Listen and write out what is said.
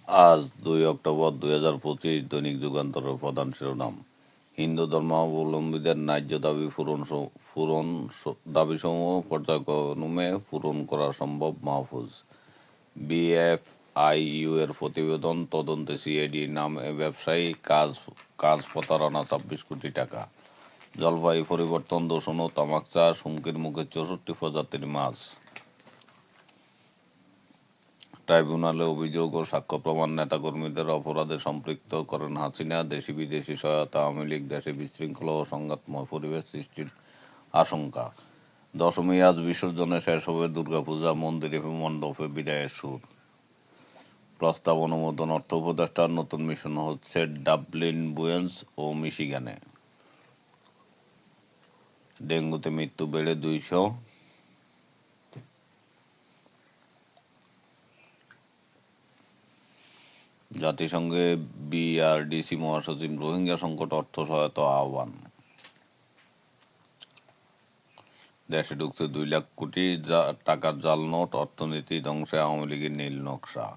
আজ 2 অক্টোবর 2025 দৈনিক যুগান্তরের প্রধান শিরোনাম হিন্দু ধর্মাবলম্বীদের ন্যায্য দাবিসমূহ পর্যায়ক্রমে পূরণ করা সম্ভব মাহফুজ। বিএফআইইউ এর প্রতিবেদন তদন্তে সিআইডি নামে ব্যবসায়ী কাজ প্রতারণা 26 কোটি টাকা। জলবায়ু পরিবর্তন, দূষণ ও তামাক চাষ হুমকির মুখে 64 প্রজাতির মাছ। ট্রাইব্যুনালে অভিযোগ ও সাক্ষ্য প্রমাণ, নেতাকর্মীদের অপরাধে সম্পৃক্ত করেন হাসিনা। দেশি বিদেশি সহায়তা, আওয়ামী লীগ দেশে বিশৃঙ্খলা ও সংঘাতময় পরিবেশ সৃষ্টির আশঙ্কা। দশমী আজ বিসর্জনে শেষ হবে দুর্গাপূজা, মন্দিরে মণ্ডপে বিদায়ের সুর। প্রস্তাব অনুমোদন, অর্থ উপদেষ্টার নতুন মিশন হচ্ছে ডাবলিন, বুয়েন্স ও মিশিগানে। ডেঙ্গুতে মৃত্যু বেড়ে 200। জাতিসংঘে বিআরডিসি মহাসচিব রোহিঙ্গা সংকট অর্থ সহায়তা আহ্বান। দেশে ঢুকছে 2 লাখ কোটি টাকার জাল নোট, অর্থনীতি ধ্বংসে আওয়ামী লীগের নীল নকশা।